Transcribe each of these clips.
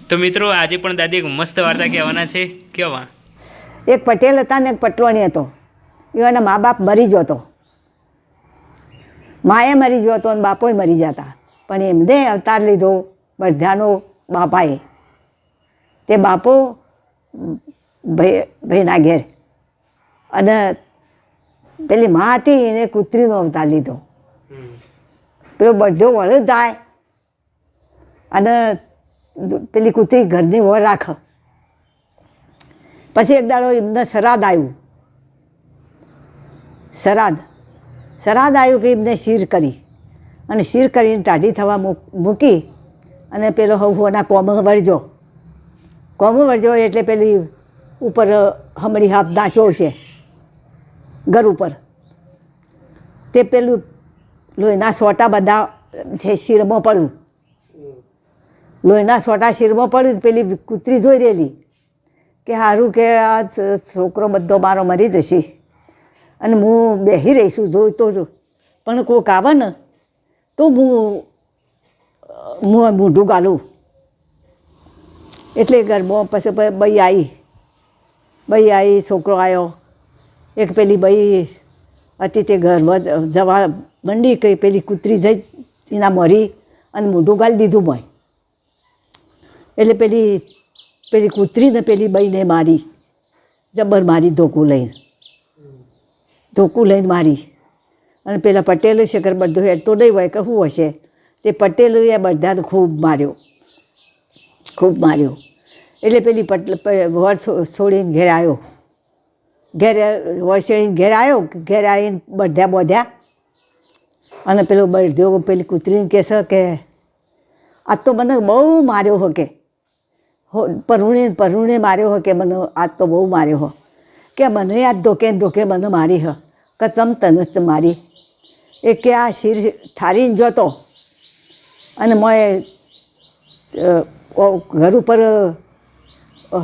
તો મિત્રો આજે પણ દાદી એક મસ્ત વાર્તા કહેવાના છે. કેવા? એક પટેલ હતા ને એક પટલોણી હતો. એના મા બાપ મરી ગયો હતો. માએ મરી ગયો હતો અને બાપોય મરી જતા. પણ એમને અવતાર લીધો બધાનો બાપાએ. તે બાપો ભાઈના ઘેર અને પેલી મા હતી એને કૂતરીનો અવતાર લીધો. પેલો બધો વળ જાય અને પેલી કૂતરી ઘરની વર રાખ. પછી એક દાડો એમને શ્રાદ્ધ આવ્યું. શ્રાદ્ધ આવ્યું કે એમને શીર કરી અને શીર કરીને ટાઢી થવા મૂકી અને પેલો હવના કોમ વળજો એટલે પેલી ઉપર હમણી હાફ નાખ્યો છે ઘર ઉપર. તે પેલું લોહીના સોટા બધા શીરમાં પડ્યું. લોહીના સોટા શીરમાં પડ્યું. પેલી કૂતરી જોઈ રહેલી કે સારું કે આ છોકરો બધો મારો મરી જશે અને હું બેસી રહીશું જોઈતો જો, પણ કોઈક આવે ને તો હું મોઢું ગાલું. એટલે ઘરમાં પછી બઈ આવી, છોકરો આવ્યો. એક પેલી બઈ હતી તે ઘરમાં જવા મંડી કે પેલી કૂતરી જઈ એના મરી અને મોઢું ગાલી દીધું મોય. એટલે પેલી કૂતરીને પેલી બઈને મારી, જબર મારી, ધોકું લઈને મારી. અને પેલા પટેલ શેખર બધું હેઠતો નહીં હોય કે શું હશે, તે પટેલે બધાને ખૂબ માર્યો. એટલે પેલી વડ છોડીને ઘેર આવ્યો. ઘેર આવીને બધા બોધ્યા અને પેલો બળધ્યો પેલી કૂતરીને કહેશે કે આજ તો મને બહુ માર્યો હો, કે પરુણે માર્યો હો, કે મને આજ તો બહુ માર્યો હો, કે મને આજ ધોકે મને મારી હ, કે ચમ તને મારી. એ કે આ શીર ઠારીને જોતો અને મેં ઘર ઉપર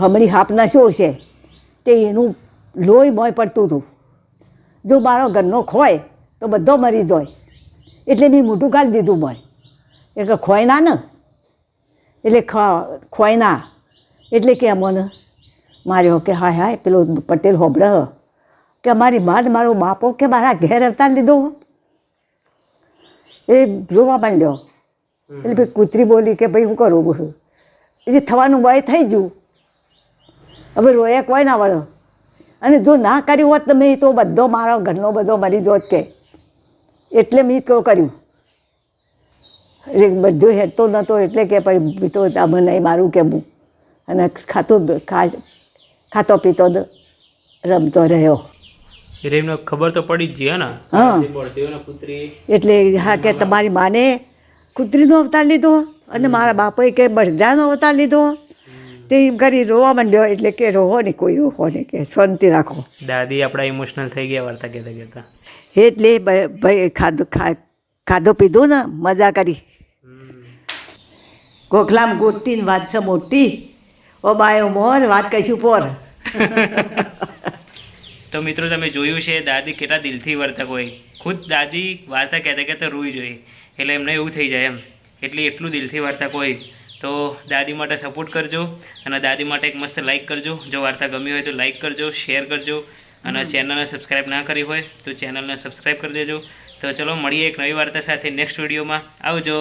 હમણી હાપ નાખ્યો છે તે એનું લોહી મોય પડતું હતું. જો મારો ઘરનો ખોય તો બધો મરી જાય, એટલે મેં મોઢું ગાળી દીધું મોય. એ કે ખોય ના ને, એટલે ખોય ના એટલે કે મને માર્યો. કે હાય પેલો પટેલ હોબળે કે અમારી માદ મારો બાપો કે મારા ઘેર અવતાર લીધો. એ રોવા માંડ્યો. એટલે ભાઈ કૂતરી બોલી કે ભાઈ હું કરું, એ થવાનું વય થઈ ગયું, હવે રોયા કોઈ ના વળો. અને જો ના કર્યું હોત તો મેં તો બધો મારો ઘરનો બધો મરી જોત કે, એટલે મેં તો કર્યું. એટલે બધું હેઠતો નહોતો એટલે કે ભાઈ તો અમે નહીં મારું કે હું. અને ખાતો પીતો રમતો રહ્યો. એમને ખબર તો પડી જ ગઈ ને. હા, એટલે હા કે તમારી માને કૂતરીનો અવતાર લીધો અને મારા બાપાએ કે બળદાનો અવતાર લીધો. તે એમ કરી રોવા માંડ્યો. એટલે કે રોહો ને, કોઈ રોહો ને, કે શાંતિ રાખો. દાદી આપણા ઇમોશનલ થઈ ગયા વાર્તા કહેતા. એટલે ભાઈ ખાધો પીધો ને, મજા કરી. કોકલામ ગોટી ને વાત છે મોટી, ઓ બાયો મોર વાત કહીશું પોર. તો મિત્રો તમે જોયું છે દાદી કેટલા દિલથી વર્તક હોય. ખુદ દાદી વાર્તા કહેતા રોઈ જોઈએ એટલે એમને એવું થઈ જાય એમ. એટલે એટલું દિલથી વર્તક હોય. તો દાદી માટે સપોર્ટ કરજો અને દાદી માટે એક મસ્ત લાઇક કરજો. જો વાર્તા ગમી હોય તો લાઇક કરજો, શેર કરજો અને ચેનલને સબસ્ક્રાઈબ ના કરી હોય તો ચેનલને સબસ્ક્રાઈબ કરી દેજો. તો ચલો મળીએ એક નવી વાર્તા સાથે નેક્સ્ટ વિડીયોમાં. આવજો.